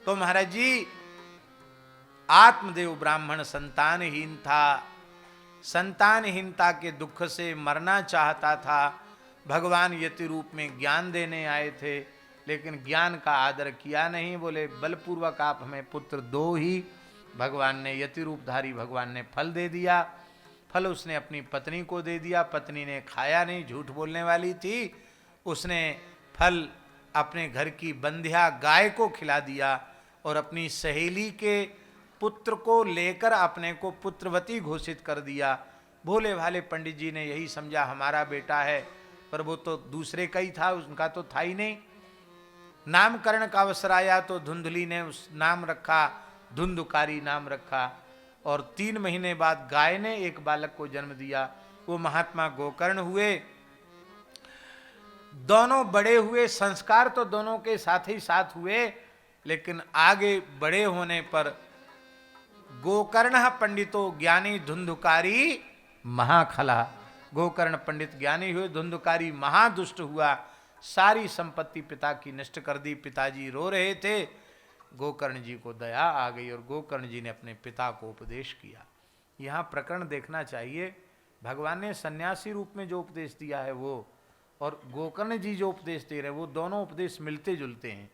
तो महाराज जी, आत्मदेव ब्राह्मण संतानहीन था, संतानहीनता के दुख से मरना चाहता था। भगवान यति रूप में ज्ञान देने आए थे, लेकिन ज्ञान का आदर किया नहीं। बोले बलपूर्वक आप हमें पुत्र दो ही। भगवान ने, यति रूपधारी भगवान ने फल दे दिया। फल उसने अपनी पत्नी को दे दिया। पत्नी ने खाया नहीं, झूठ बोलने वाली थी। उसने फल अपने घर की बंध्या गाय को खिला दिया और अपनी सहेली के पुत्र को लेकर अपने को पुत्रवती घोषित कर दिया। भोले भाले पंडित जी ने यही समझा हमारा बेटा है, पर वो तो दूसरे का ही था, उनका तो था ही नहीं। नामकरण का अवसर आया तो धुंधली ने उस नाम रखा, धुंधुकारी नाम रखा। और 3 महीने बाद गाय ने एक बालक को जन्म दिया, वो महात्मा गोकर्ण हुए। दोनों बड़े हुए, संस्कार तो दोनों के साथ ही साथ हुए, लेकिन आगे बड़े होने पर गोकर्ण पंडितो ज्ञानी धुंधुकारी महाखला। गोकर्ण पंडित ज्ञानी हुए, धुंधुकारी महादुष्ट हुआ। सारी संपत्ति पिता की नष्ट कर दी। पिताजी रो रहे थे, गोकर्ण जी को दया आ गई और गोकर्ण जी ने अपने पिता को उपदेश किया। यहाँ प्रकरण देखना चाहिए, भगवान ने सन्यासी रूप में जो उपदेश दिया है वो, और गोकर्ण जी जो उपदेश दे रहे हैं, वो दोनों उपदेश मिलते जुलते हैं।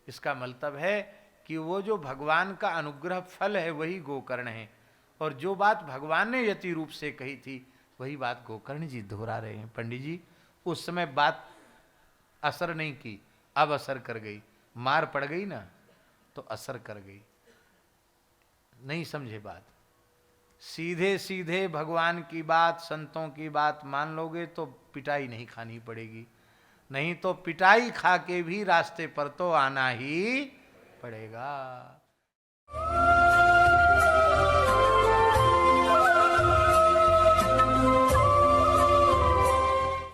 इसका मतलब है कि वो जो भगवान का अनुग्रह फल है वही गोकर्ण है, और जो बात भगवान ने यति रूप से कही थी वही बात गोकर्ण जी दोहरा रहे हैं। पंडित जी, उस समय बात असर नहीं की, अब असर कर गई। मार पड़ गई ना तो असर कर गई। नहीं समझे बात? सीधे सीधे भगवान की बात, संतों की बात मान लोगे तो पिटाई नहीं खानी पड़ेगी, नहीं तो पिटाई खा के भी रास्ते पर तो आना ही पड़ेगा।